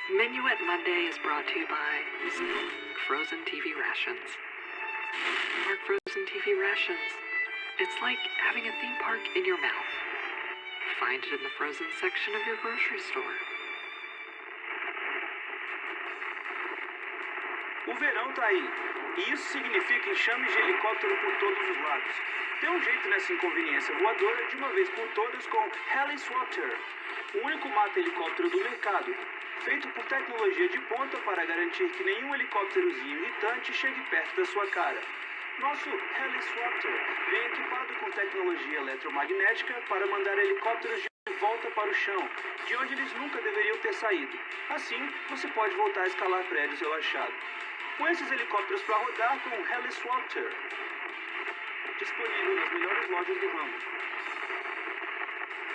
Minuet Monday is brought to you by Frozen TV Rations. Our Frozen TV Rations. It's like having a theme park in your mouth. Find it in the frozen section of your grocery store. O verão tá aí, e isso significa enxames de helicóptero por todos os lados. Tem um jeito nessa inconveniência voadora de uma vez por todas com Heliswaptor, o único mata-helicóptero do mercado, feito por tecnologia de ponta para garantir que nenhum helicópterozinho irritante chegue perto da sua cara. Nosso Heliswaptor vem equipado com tecnologia eletromagnética para mandar helicópteros de volta para o chão, de onde eles nunca deveriam ter saído. Assim, você pode voltar a escalar prédios relaxado. Com esses helicópteros para rodar com o Heliswaptor. Disponível nas melhores lojas do ramo.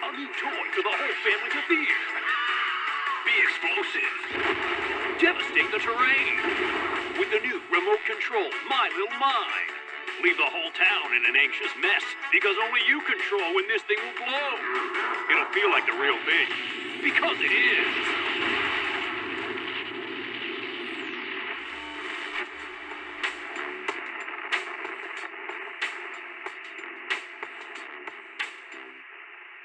A new toy for the whole family to fear. Be explosive. Devastate the terrain. With the new remote control, My Little Mine. Leave the whole town in an anxious mess because only you control when this thing will blow. It'll feel like the real thing. Because it is.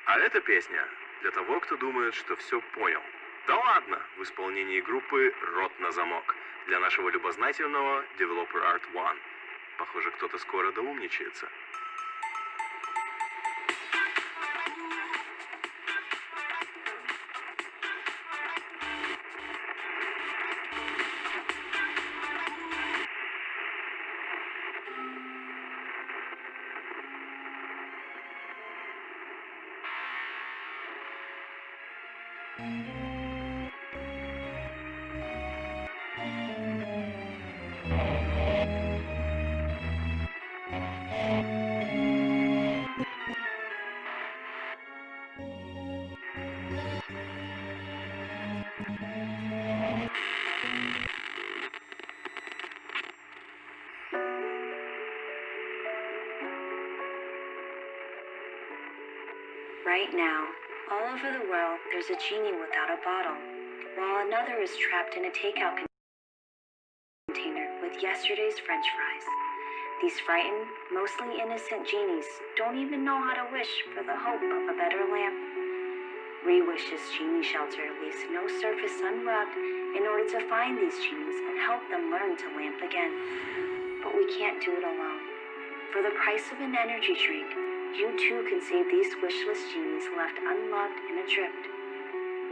А эта песня для того, кто думает, что все понял. Да ладно, в исполнении группы «Рот на замок» для нашего любознательного Developer Art One. Похоже, кто-то скоро доумничается. Right now, all over the world, there's a genie without a bottle, while another is trapped in a takeout container with yesterday's French fries. These frightened, mostly innocent genies don't even know how to wish for the hope of a better lamp. Rewish's Genie Shelter leaves no surface unrubbed in order to find these genies and help them learn to lamp again. But we can't do it alone. For the price of an energy drink, you too can save these wishless genies left unloved and adrift.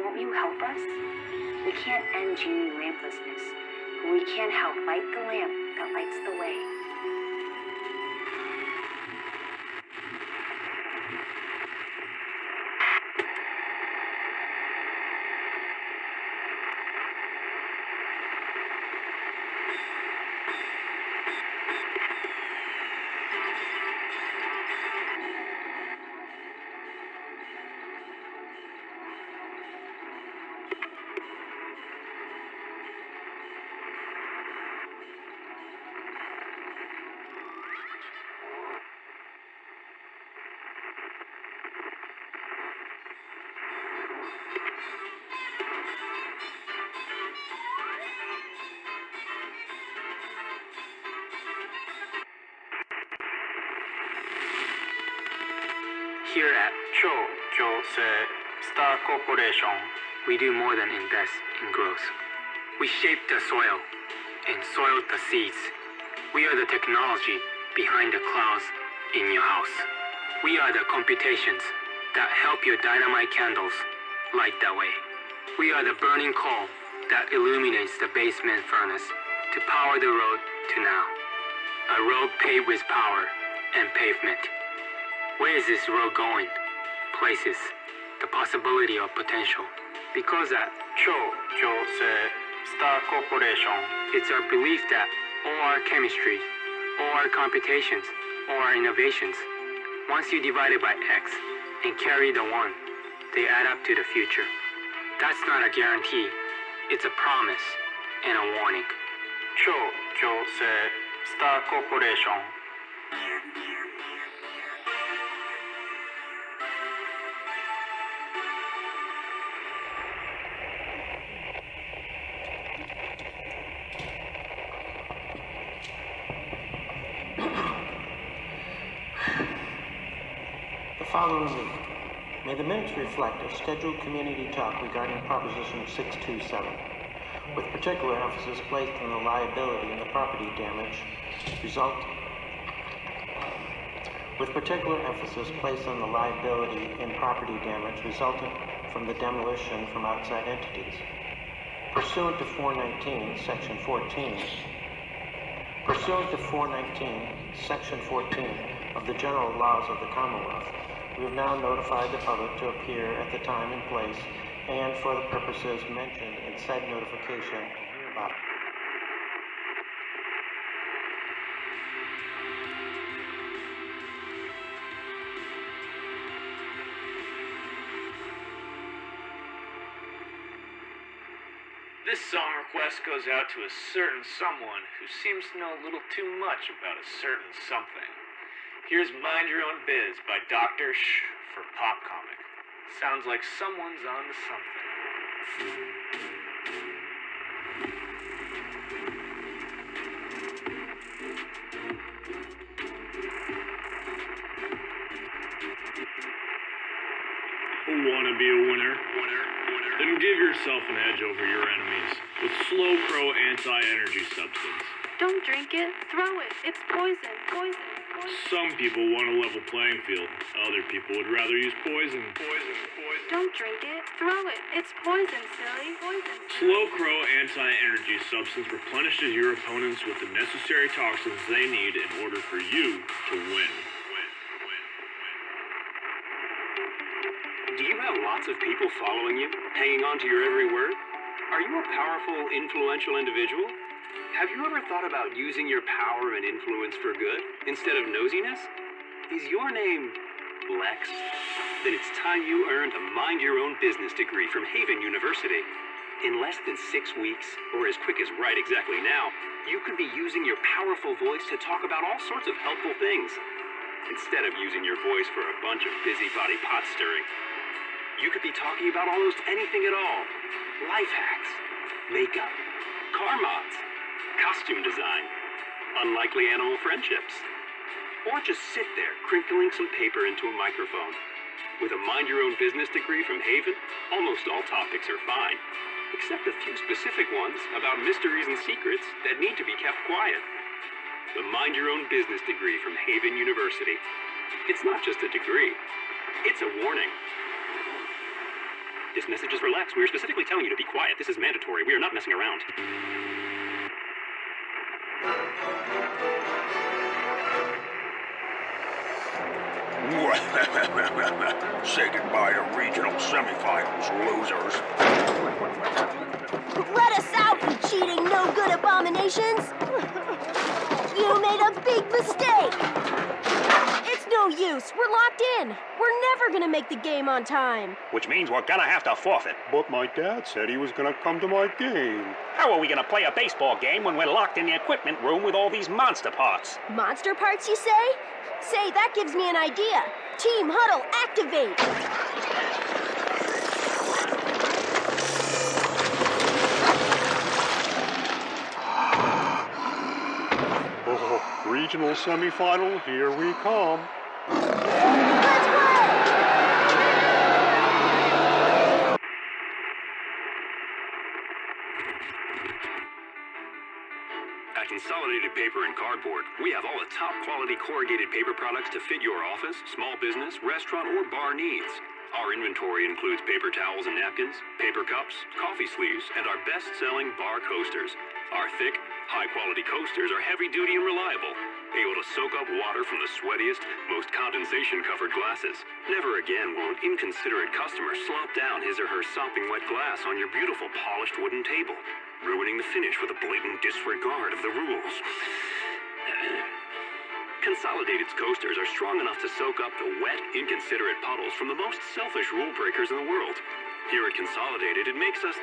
Won't you help us? We can't end genie lamplessness, but we can help light the lamp that lights the way. Here at Star Corporation, we do more than invest in growth. We shape the soil and soil the seeds. We are the technology behind the clouds in your house. We are the computations that help your dynamite candles light that way. We are the burning coal that illuminates the basement furnace to power the road to now. A road paved with power and pavement. Where is this road going? Places. The possibility of potential. Because at Star Corporation, it's our belief that all our chemistry, all our computations, all our innovations, once you divide it by X and carry the one, they add up to the future. That's not a guarantee. It's a promise and a warning. Star Corporation. Following meeting. May the minutes reflect a scheduled community talk regarding Proposition 627, with particular emphasis placed on the liability and the property damage resulting from the demolition from outside entities. Pursuant to 419, Section 14 of the General Laws of the Commonwealth, we have now notified the public to appear at the time and place and for the purposes mentioned in said notification hereby. This song request goes out to a certain someone who seems to know a little too much about a certain something. Here's Mind Your Own Biz by Dr. Shh for Pop Comic. Sounds like someone's on to something. Wanna be a winner? Then give yourself an edge over your enemies with Slow Crow Anti-Energy Substance. Don't drink it, throw it. It's poison. Some people want a level playing field. Other people would rather use poison. Don't drink it, throw it. It's poison, silly. Slow Crow Anti-Energy Substance replenishes your opponents with the necessary toxins they need in order for you to win. Do you have lots of people following you, hanging on to your every word? Are you a powerful, influential individual? Have you ever thought about using your power and influence for good instead of nosiness? Is your name Lex? Then it's time you earned a Mind Your Own Business degree from Haven University. In less than 6 weeks, or as quick as right exactly now, you could be using your powerful voice to talk about all sorts of helpful things, instead of using your voice for a bunch of busybody pot stirring. You could be talking about almost anything at all. Life hacks, makeup, car mods, costume design, unlikely animal friendships. Or just sit there crinkling some paper into a microphone. With a Mind Your Own Business degree from Haven, almost all topics are fine, except a few specific ones about mysteries and secrets that need to be kept quiet. The Mind Your Own Business degree from Haven University. It's not just a degree, it's a warning. This message is for Lex. We are specifically telling you to be quiet. This is mandatory. We are not messing around. Say goodbye to regional semifinals, losers. Let us out, you cheating no-good abominations! You made a big mistake! It's no use. We're locked in. We're never gonna make the game on time. Which means we're gonna have to forfeit. But my dad said he was gonna come to my game. How are we gonna play a baseball game when we're locked in the equipment room with all these monster parts? Monster parts, you say? Say, that gives me an idea. Team Huddle, activate! Oh, regional semifinal, here we come. Let's play! At Consolidated Paper and Cardboard, we have all the top quality corrugated paper products to fit your office, small business, restaurant, or bar needs. Our inventory includes paper towels and napkins, paper cups, coffee sleeves, and our best-selling bar coasters. Our thick, high-quality coasters are heavy-duty and reliable, able to soak up water from the sweatiest, most condensation-covered glasses. Never again will an inconsiderate customer slop down his or her sopping wet glass on your beautiful polished wooden table, ruining the finish with a blatant disregard of the rules. Consolidated's coasters are strong enough to soak up the wet, inconsiderate puddles from the most selfish rule breakers in the world. Here at Consolidated, it makes us,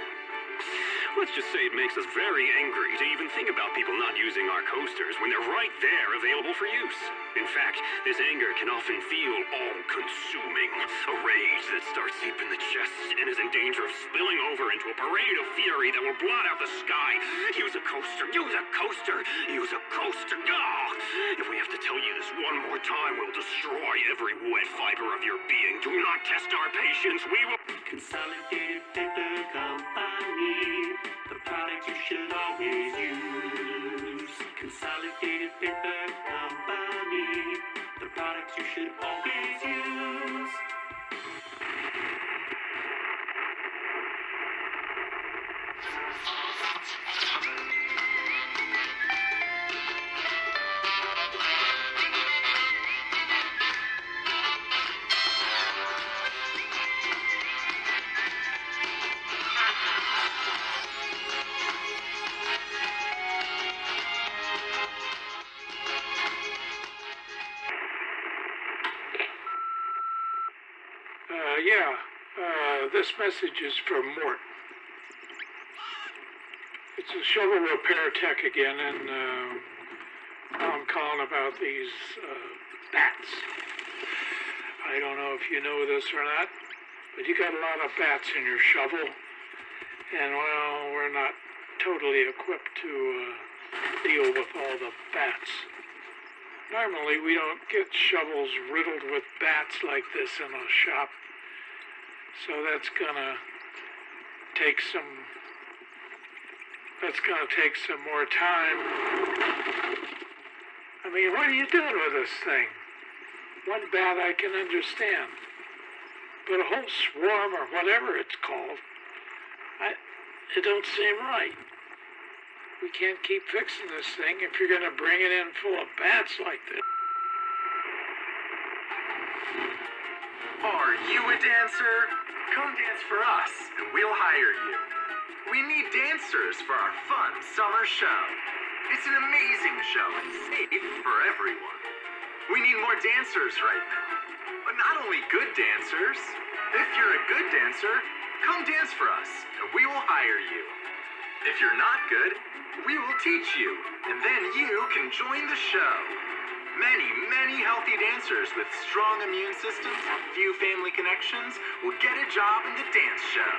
Let's just say it makes us very angry to even think about people not using our coasters when they're right there available for use. In fact, this anger can often feel all-consuming. A rage that starts deep in the chest and is in danger of spilling over into a parade of fury that will blot out the sky. Use a coaster, use a coaster, use a coaster. Ah! If we have to tell you this one more time, we'll destroy every wet fiber of your being. Do not test our patience. We will... Consolidated Paper Company, the product you should always use. Consolidated Paper Company, the products you should always use. This message is from Mort. It's a shovel repair tech again, and I'm calling about these bats. I don't know if you know this or not, but you got a lot of bats in your shovel, and well, we're not totally equipped to deal with all the bats. Normally, we don't get shovels riddled with bats like this in a shop. So that's gonna take some more time. I mean, what are you doing with this thing? One bat I can understand, but a whole swarm or whatever it's called, it don't seem right. We can't keep fixing this thing if you're gonna bring it in full of bats like this. Are you a dancer? Come dance for us, and we'll hire you. We need dancers for our fun summer show. It's an amazing show and safe for everyone. We need more dancers right now. But not only good dancers. If you're a good dancer, come dance for us, and we will hire you. If you're not good, we will teach you, and then you can join the show. Many healthy dancers with strong immune systems and few family connections will get a job in the dance show.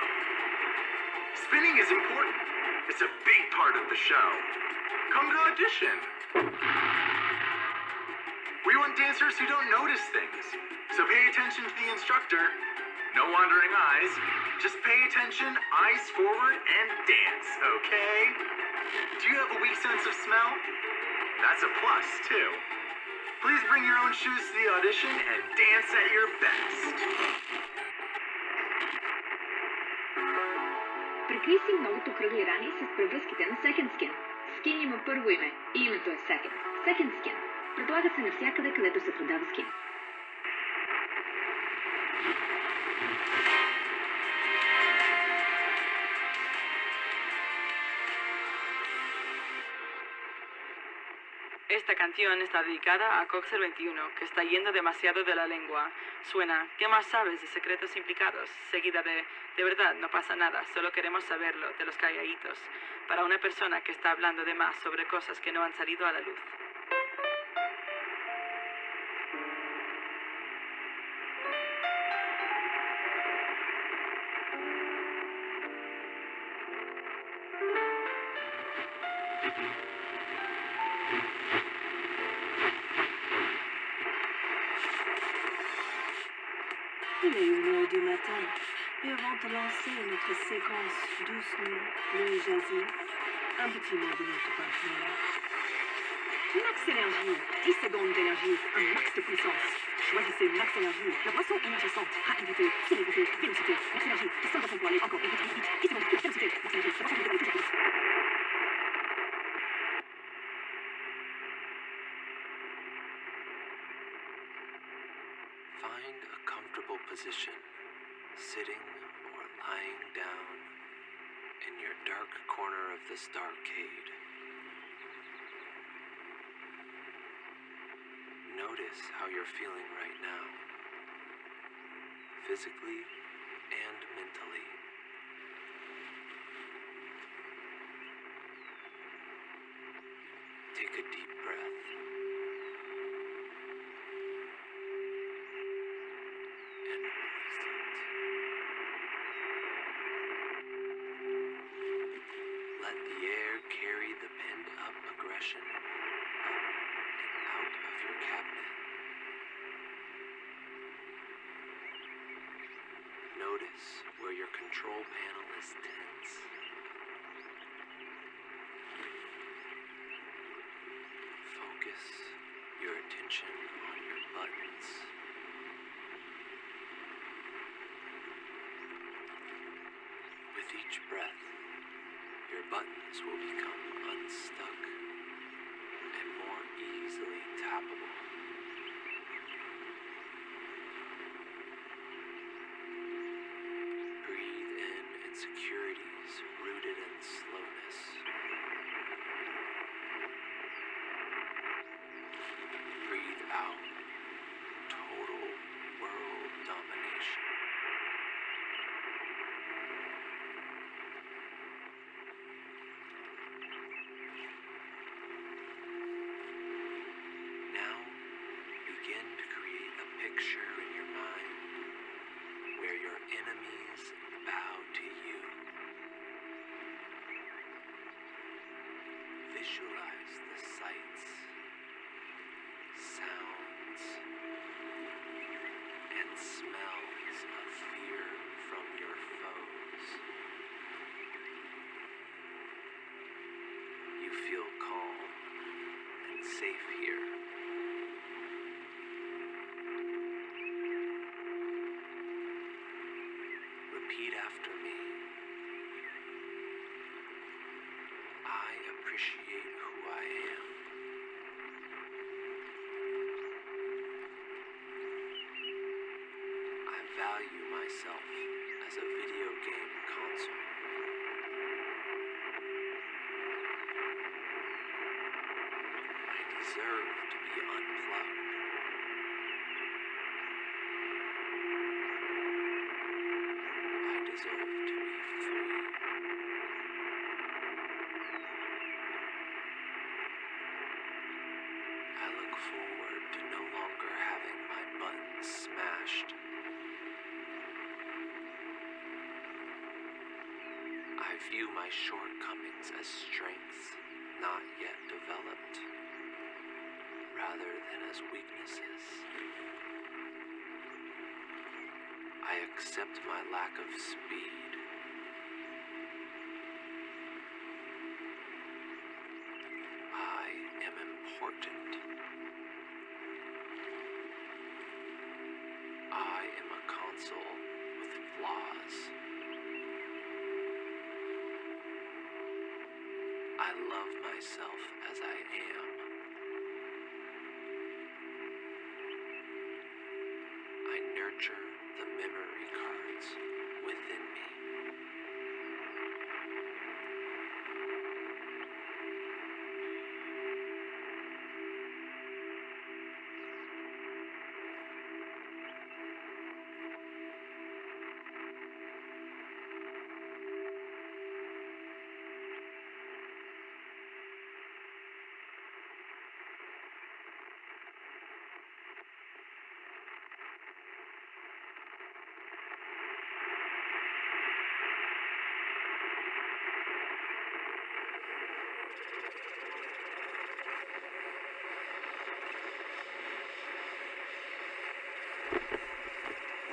Spinning is important. It's a big part of the show. Come to audition. We want dancers who don't notice things, so pay attention to the instructor. No wandering eyes. Just pay attention, eyes forward, and dance, okay? Do you have a weak sense of smell? That's a plus, too. Please bring your own shoes to the audition and dance at your best. Прикрий си многото кръгли рани с превръзките на Second Skin. Skin има първо име и името е Second. Second Skin. Предлага се навсякъде, където се продава скин. Esta canción está dedicada a Coxer 21, que está yendo demasiado de la lengua. Suena, ¿qué más sabes de secretos implicados? Seguida de verdad, no pasa nada, solo queremos saberlo, de los calladitos. Para una persona que está hablando de más sobre cosas que no han salido a la luz. Il est 1h du matin et avant de lancer notre séquence douce nuit, le jazzy, un petit mot de notre partenaire. Max Énergie, 10 secondes d'énergie, un max de puissance. Choisissez Max Énergie, la boisson énergisante, rapidité, célérité, vélocité. Max Énergie, 100% pour aller encore plus vite, 10 secondes, vélocité. Max Énergie, la boisson pour aller toujours plus vite. Find a comfortable position, sitting or lying down in your dark corner of the Starcade. Notice how you're feeling right now, physically and mentally. Take a deep breath. And release it. Let the air carry the pent-up aggression up and out of your cabinet. Notice where your control panel is tense. Focus your attention on your buttons. With each breath, your buttons will become unstuck and more easily tappable. Breathe in insecurities rooted in slowness. Breathe out total world domination. Now, begin to create a picture in your mind where your enemies bow to you. Visualize the sights, sounds, and smells of fear from your foes. You feel calm and safe here. Repeat after me. I appreciate who I am. I value myself as a video game console. I deserve to be unplugged. I deserve to be free. I look forward to no longer having my buttons smashed. I view my shortcomings as strengths not yet developed, rather than as weaknesses. I accept my lack of speed. I am important. I am a console with flaws. I love myself as I am. I nurture the memory cards within me.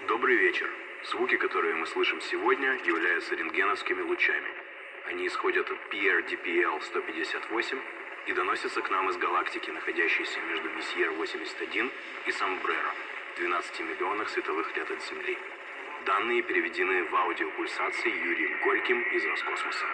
Добрый вечер. Звуки, которые мы слышим сегодня, являются рентгеновскими лучами. Они исходят от PRDPL 158 и доносятся к нам из галактики, находящейся между Месьер-81 и Самбреро, 12 миллионах световых лет от Земли. Данные переведены в аудиопульсации Юрием Горьким из Роскосмоса.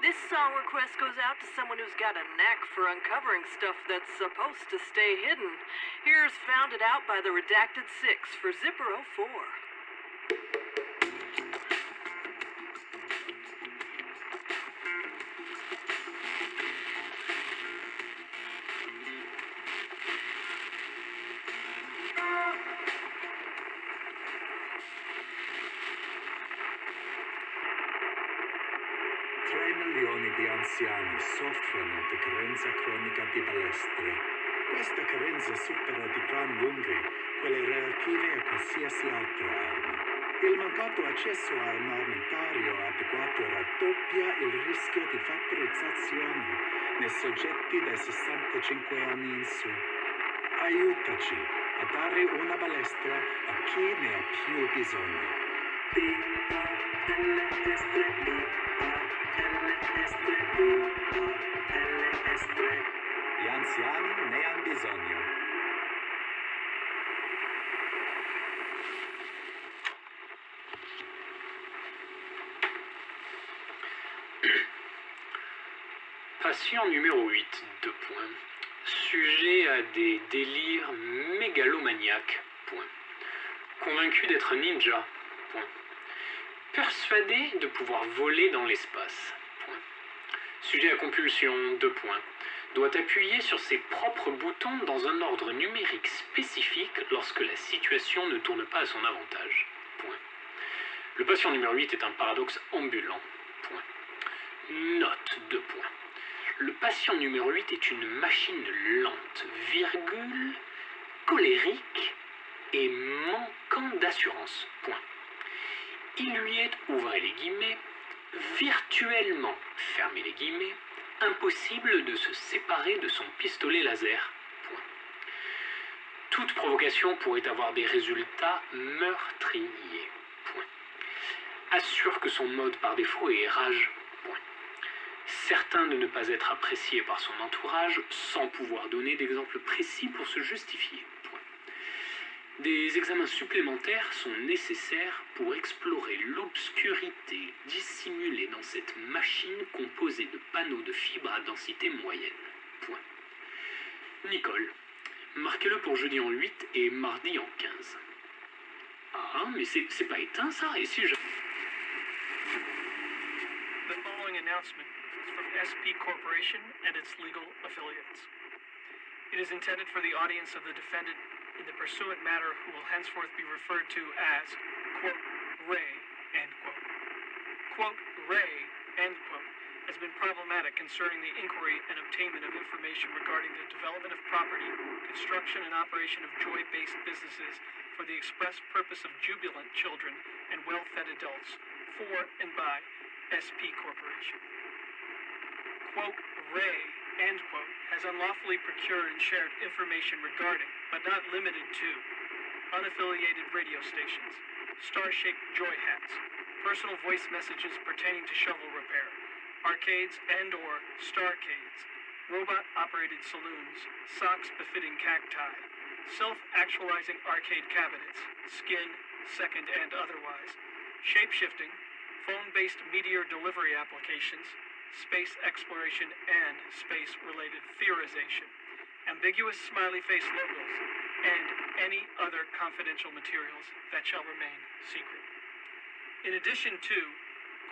This song request goes out to someone who's got a knack for uncovering stuff that's supposed to stay hidden. Here's Found It Out by the Redacted Six for Zipper 04. Milioni di anziani soffrono di carenza cronica di balestre. Questa carenza supera di gran lunga quelle relative a qualsiasi altra arma. Il mancato accesso a un armamentario adeguato raddoppia il rischio di vaporizzazione nei soggetti dai 65 anni in su. Aiutaci a dare una balestra a chi ne ha più bisogno. Gli anziani ne hanno bisogno. Patient numéro 8, 2 points. Sujet à des délires mégalomaniaques, point. Convaincu d'être ninja, point. Persuadé de pouvoir voler dans l'espace, point. Sujet à compulsion, 2 points. Doit appuyer sur ses propres boutons dans un ordre numérique spécifique lorsque la situation ne tourne pas à son avantage, point. Le patient numéro 8 est un paradoxe ambulant, point. Note, 2 points. Le patient numéro 8 est une machine lente, virgule, colérique et manquant d'assurance, point. Il lui est, ouvrez les guillemets, virtuellement, fermez les guillemets, impossible de se séparer de son pistolet laser, point. Toute provocation pourrait avoir des résultats meurtriers, point. Assure que son mode par défaut est rage, point. Certain de ne pas être apprécié par son entourage, sans pouvoir donner d'exemples précis pour se justifier, point. Des examens supplémentaires sont nécessaires pour explorer l'obscurité dissimulée dans cette machine composée de panneaux de fibres à densité moyenne, point. Nicole, marquez-le pour jeudi en 8 et mardi en 15. Ah, mais c'est pas éteint ça, et si je... The following announcement is from SP Corporation and its legal affiliates. It is intended for the audience of the defendant in the pursuant matter who will henceforth be referred to as, quote, Ray, end quote. Quote, Ray, end quote, has been problematic concerning the inquiry and obtainment of information regarding the development of property, construction and operation of joy-based businesses for the express purpose of jubilant children and well-fed adults for and by SP Corporation. Quote, Ray, end quote, has unlawfully procured and shared information regarding, but not limited to, unaffiliated radio stations, star-shaped joy hats, personal voice messages pertaining to shovel repair, arcades and or starcades, robot-operated saloons, socks befitting cacti, self-actualizing arcade cabinets, skin, second and otherwise, shape-shifting, phone-based meteor delivery applications, space exploration and space-related theorization, ambiguous smiley face logos, and any other confidential materials that shall remain secret. In addition to,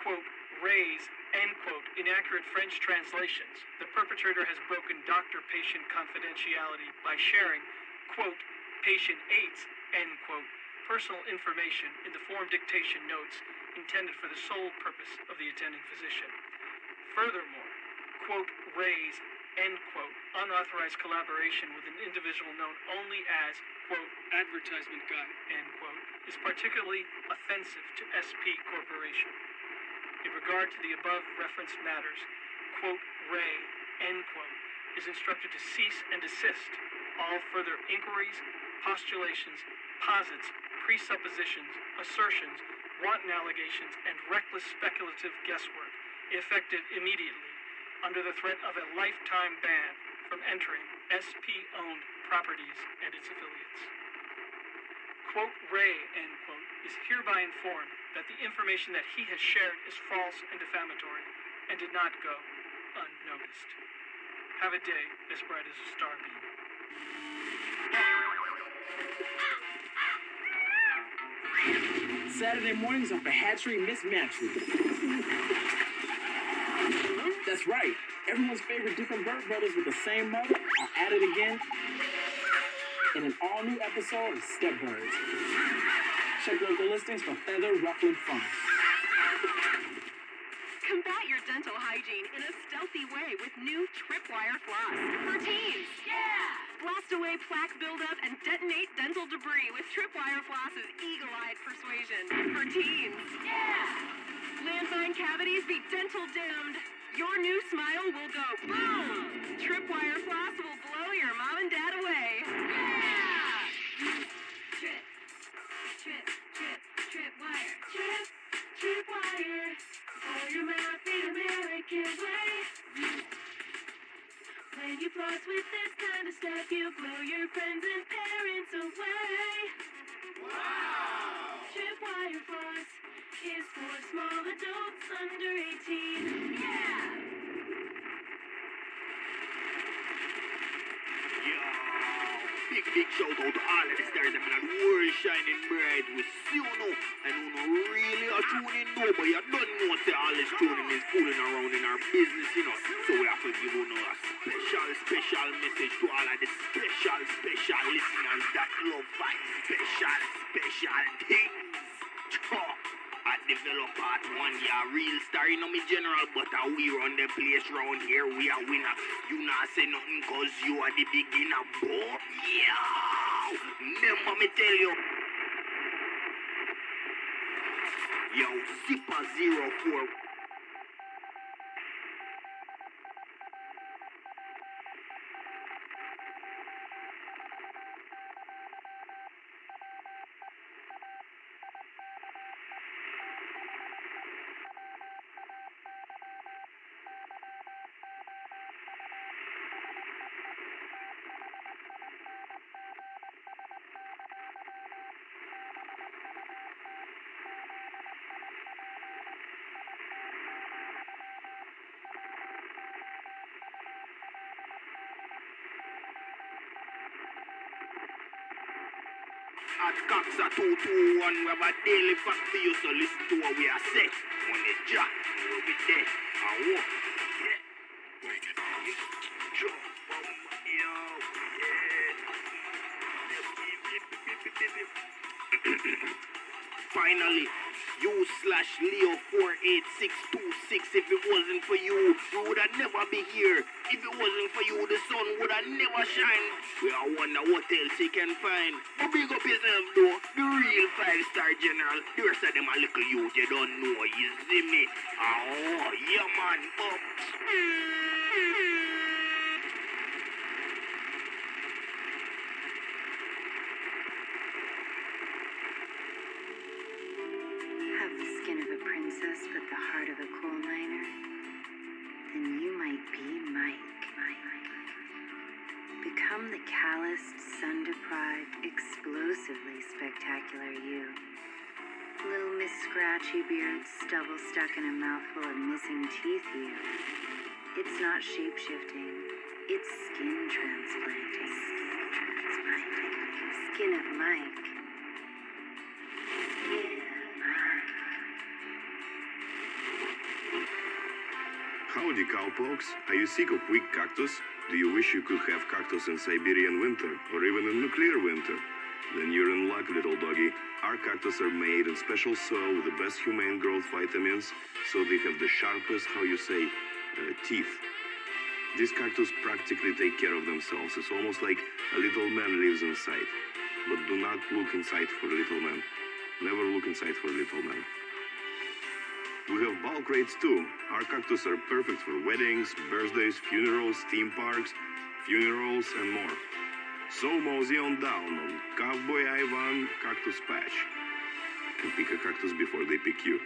quote, Ray's, end quote, inaccurate French translations, the perpetrator has broken doctor-patient confidentiality by sharing, quote, patient aids, end quote, personal information in the form dictation notes intended for the sole purpose of the attending physician. Furthermore, quote, Ray's, end quote, unauthorized collaboration with an individual known only as, quote, advertisement guy, end quote, is particularly offensive to SP Corporation. In regard to the above referenced matters, quote, Ray, end quote, is instructed to cease and desist all further inquiries, postulations, posits, presuppositions, assertions, wanton allegations, and reckless speculative guesswork, effective immediately, under the threat of a lifetime ban from entering SP-owned properties and its affiliates. Quote, Ray, end quote, is hereby informed that the information that he has shared is false and defamatory and did not go unnoticed. Have a day as bright as a starbeam. Saturday mornings are for hatchery mismatchery. That's right. Everyone's favorite different bird brothers with the same mother are at it again in an all-new episode of Stepbirds. Check local listings for feather-ruffling fun. Combat your dental hygiene in a stealthy way with new Tripwire Floss for teens. Yeah! Blast away plaque buildup and detonate dental debris with Tripwire Floss's eagle-eyed persuasion for teens. Yeah! Landmine cavities be dental dimmed. Your new smile will go boom! Tripwire Floss will blow your mom and dad away. Yeah! Trip, trip, trip, Tripwire. Trip, Tripwire. For your mouth the American way. When you floss with this kind of stuff, you blow your friends and parents away. Wow! Tripwire Floss is for small adults under 18. Yeah! Big shout out to all of the stars that the world shining bright with you know, and who no really are tuning in though, but you don't know say all this tuning is fooling around in our business, you know. So we have to give you a special message to all of the special listeners that love find special things. I develop part 1, yeah, real star, you know me general, but we run the place round here, we are winner. You not say nothing cause you are the beginner, boy. Yeah! Remember me tell you. Yo, Zipper 04. At Coxa 221, we have a daily fact for you, so listen to what we are saying. When they jack, we'll be there. I walk. Finally, you/Leo48626. If it wasn't for you, we would have never be here. If it wasn't for you, the sun would have never shine. We are wonder what else you can find. But big up yourself though, the real 5-star general. The rest of them a little youth, you don't know, you see me? Oh, yeah man, up. Have the skin of a princess but the heart of a coal miner? Then you might be Mike. Become the calloused, sun-deprived, explosively spectacular you. Little Miss Scratchy Beard, stubble stuck in a mouthful of missing teeth you. It's not shape-shifting, it's skin transplanting. Skin of Mike. Howdy, cowpokes. Are you sick of weak cactus? Do you wish you could have cactus in Siberian winter, or even in nuclear winter? Then you're in luck, little doggy. Our cactus are made in special soil with the best humane growth vitamins, so they have the sharpest, teeth. These cactus practically take care of themselves. It's almost like a little man lives inside. But do not look inside for a little man. Never look inside for a little man. We have bulk rates too. Our cactus are perfect for weddings, birthdays, funerals, theme parks, funerals, and more. So mosey on down on Cowboy Ivan Cactus Patch and pick a cactus before they pick you.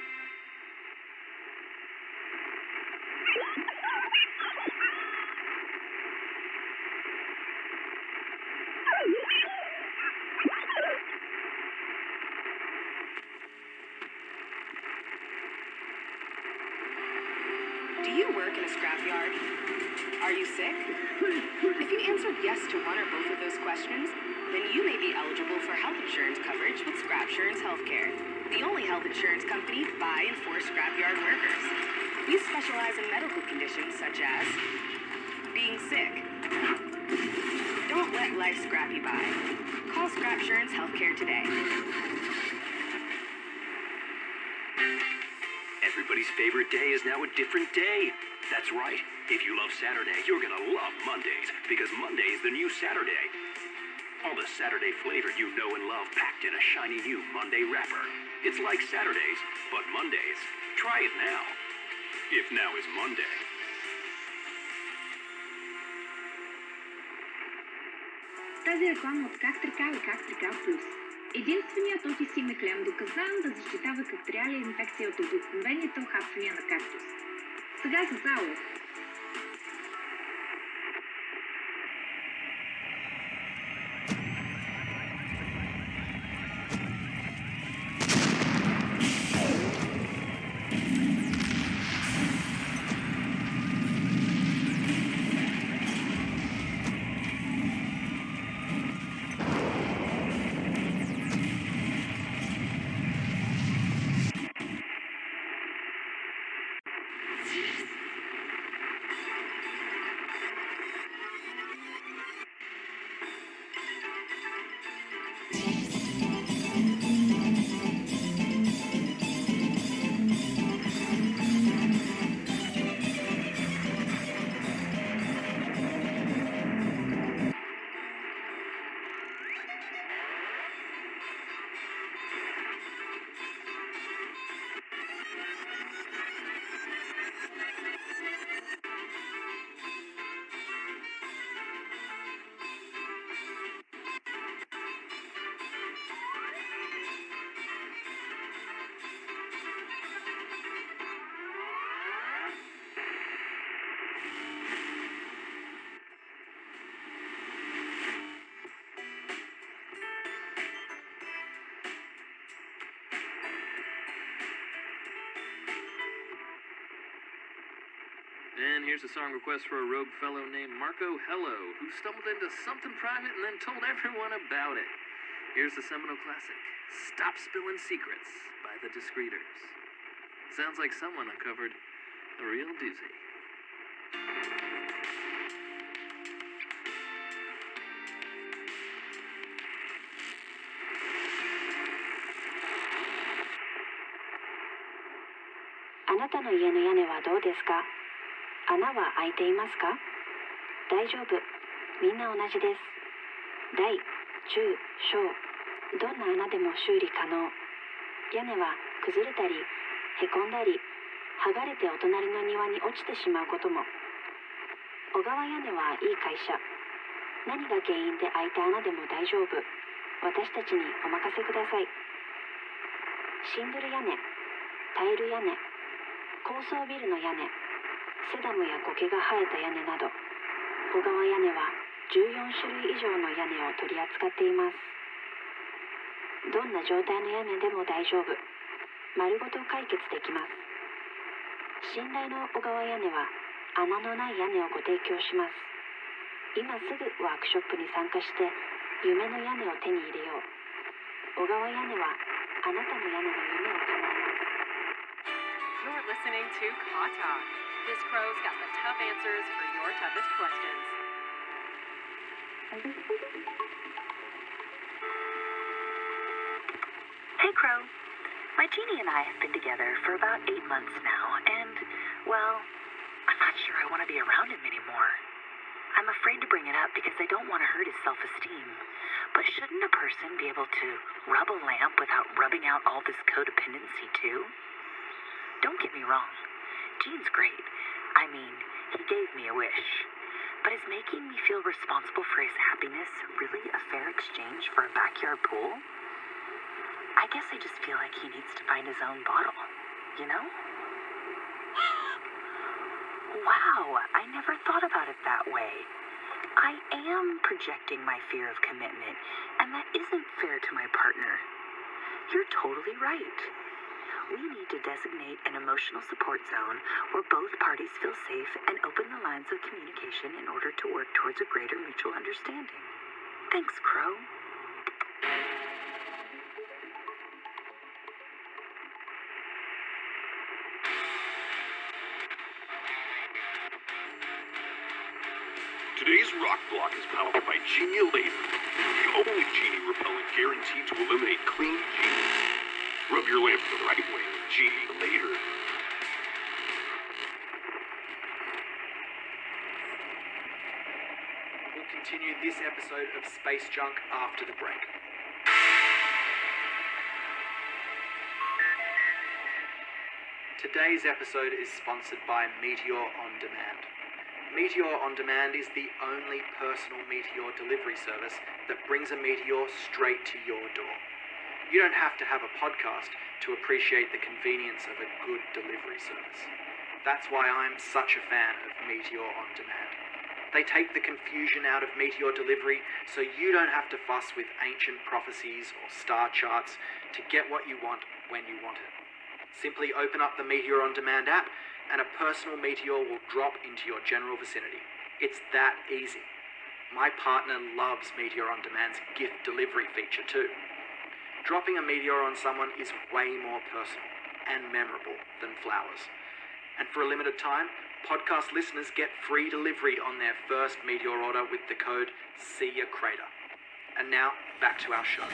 Do you work in a scrapyard? Are you sick? If you answered yes to one or both of those questions, then you may be eligible for health insurance coverage with Scrapsurance Healthcare, the only health insurance company by and for scrapyard workers. We specialize in medical conditions such as being sick. Don't let life scrap you by. Call Scrapsurance Healthcare today. Everybody's favorite day is now a different day. That's right. If you love Saturday, you're gonna love Mondays, because Monday's the new Saturday. All the Saturday flavor you know and love packed in a shiny new Monday wrapper. It's like Saturdays, but Mondays. Try it now. If now is Monday. Тази реклама от Как Трикал и Как Трикал Плюс. Единственият офисивен клем, доказан да защитава кактериалия инфекция от обикновените охапвания на кактус. Сега с ало. And here's a song request for a rogue fellow named Marco Hello, who stumbled into something private and then told everyone about it. Here's the seminal classic, Stop Spilling Secrets by the Discreeters. Sounds like someone uncovered a real doozy.あなたの家の屋根はどうですか？穴は開いていますか？大丈夫。みんな同じです。大、中、小、どんな穴でも修理可能。屋根は崩れたり、へこんだり、剥がれてお隣の庭に落ちてしまうことも。小川屋根はいい会社。何が原因で開いた穴でも大丈夫。私たちにお任せください。シングル屋根、タイル屋根、高層ビルの屋根、セダムや苔が生えた屋根など、小川屋根は14種類以上の屋根を取り扱っています。どんな状態の屋根でも大丈夫。丸ごと解決できます。信頼の小川屋根は穴のない屋根をご提供します。今すぐワークショップに参加して夢の屋根を手に入れよう。小川屋根はあなたの屋根の夢を叶えます。 You're listening to Caw Talk. This crow's got the tough answers for your toughest questions. Hey, Crow. My genie and I have been together for about 8 months now, and, well, I'm not not sure I want to be around him anymore. I'm afraid to bring it up because I don't want to hurt his self-esteem. But shouldn't a person be able to rub a lamp without rubbing out all this codependency too? Don't get me wrong. Gene's great. I mean, he gave me a wish. But is making me feel responsible for his happiness really a fair exchange for a backyard pool? I guess I just feel like he needs to find his own bottle, you know? Wow, I never thought about it that way. I am projecting my fear of commitment, and that isn't fair to my partner. You're totally right. We need to designate an emotional support zone where both parties feel safe and open the lines of communication in order to work towards a greater mutual understanding. Thanks, Crow. Today's rock block is powered by Genie Later, the only genie repellent guaranteed to eliminate clean genies. Rub your lamp the right way with Genie Later. We'll continue this episode of Space Junk after the break. Today's episode is sponsored by Meteor On Demand. Meteor On Demand is the only personal Meteor delivery service that brings a Meteor straight to your door. You don't have to have a podcast to appreciate the convenience of a good delivery service. That's why I'm such a fan of Meteor On Demand. They take the confusion out of Meteor delivery so you don't have to fuss with ancient prophecies or star charts to get what you want when you want it. Simply open up the Meteor On Demand app and a personal Meteor will drop into your general vicinity. It's that easy. My partner loves Meteor On Demand's gift delivery feature too. Dropping a Meteor on someone is way more personal and memorable than flowers. And for a limited time, podcast listeners get free delivery on their first Meteor order with the code SEEYACRATER. And now, back to our show.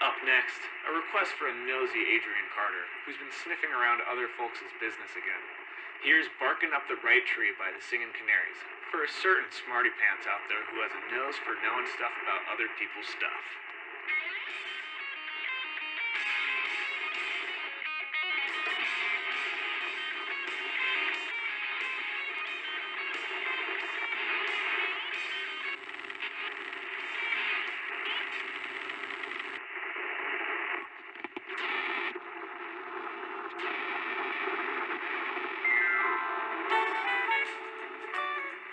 Up next, a request for a nosy Adrian Carter, who's been sniffing around other folks' business again. Here's Barking Up the Right Tree by the Singin' Canaries, for a certain smarty pants out there who has a nose for knowing stuff about other people's stuff.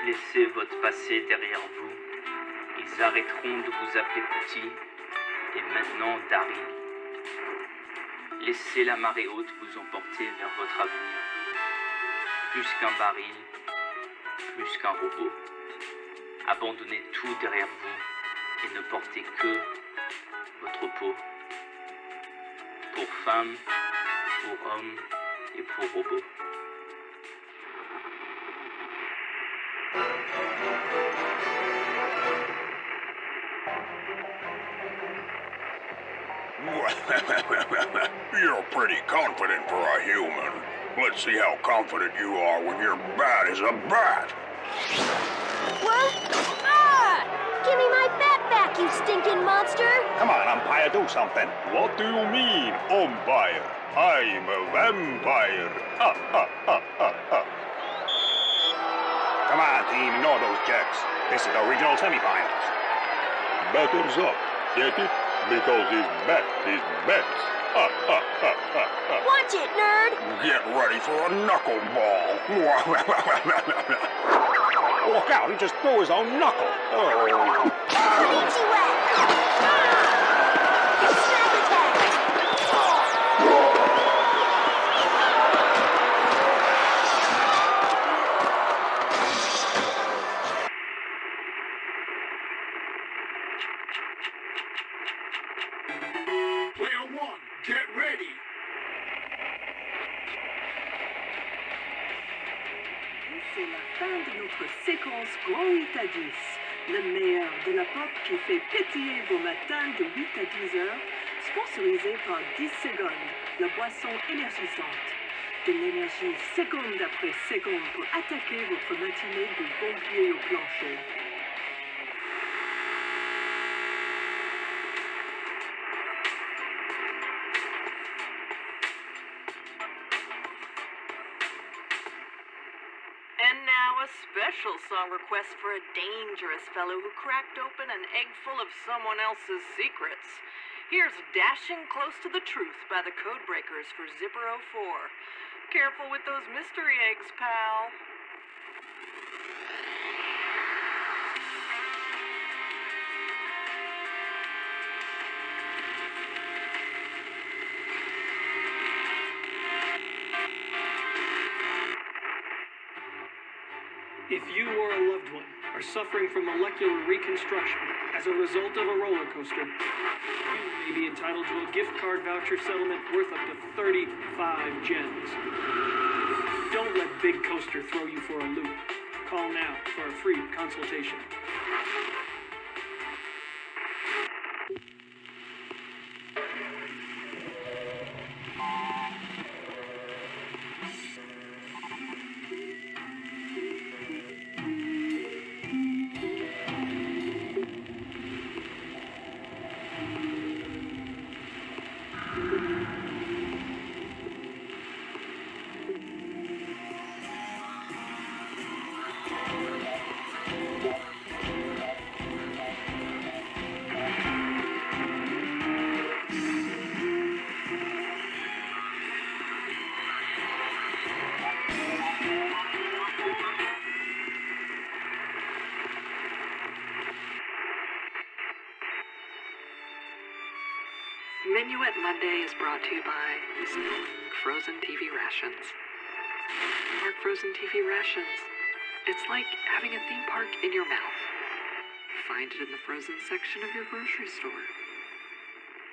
Laissez votre passé derrière vous. Ils arrêteront de vous appeler petit. Et maintenant, Daryl. Laissez la marée haute vous emporter vers votre avenir. Plus qu'un baril, plus qu'un robot. Abandonnez tout derrière vous et ne portez que votre peau. Pour femme, pour homme et pour robot. You're pretty confident for a human. Let's see how confident you are when you're bad as a bat. What? Ah! Give me my bat back, you stinking monster! Come on, umpire, do something. What do you mean, umpire? I'm a vampire. Ha, ha, ha, ha, ha. Come on, team, ignore those jerks. This is the regional semifinals. Batters up. Get it? Because his bat is bet. Ha, ha, ha, ha, ha. Watch it, nerd! Get ready for a knuckleball. Look out, he just threw his own knuckle. Oh. Player one, get ready. C'est la notre séquence Grand 8 à 10, le meilleur de la pop qui fait pétiller vos matins de 8 à 10 heures, sponsorisé par 10 secondes, la boisson énergisante. De l'énergie seconde après seconde pour attaquer votre matinée du bon pied au plancher. And now a special song request for a dangerous fellow who cracked open an egg full of someone else's secrets. Here's Dashing Close to the Truth by the Codebreakers for Zipper 04. Careful with those mystery eggs, pal. If you or a loved one are suffering from molecular reconstruction as a result of a roller coaster, you may be entitled to a gift card voucher settlement worth up to 35 gems. Don't let Big Coaster throw you for a loop. Call now for a free consultation. Minuet Monday is brought to you by Frozen TV Rations. Park Frozen TV Rations. It's like having a theme park in your mouth. Find it in the frozen section of your grocery store.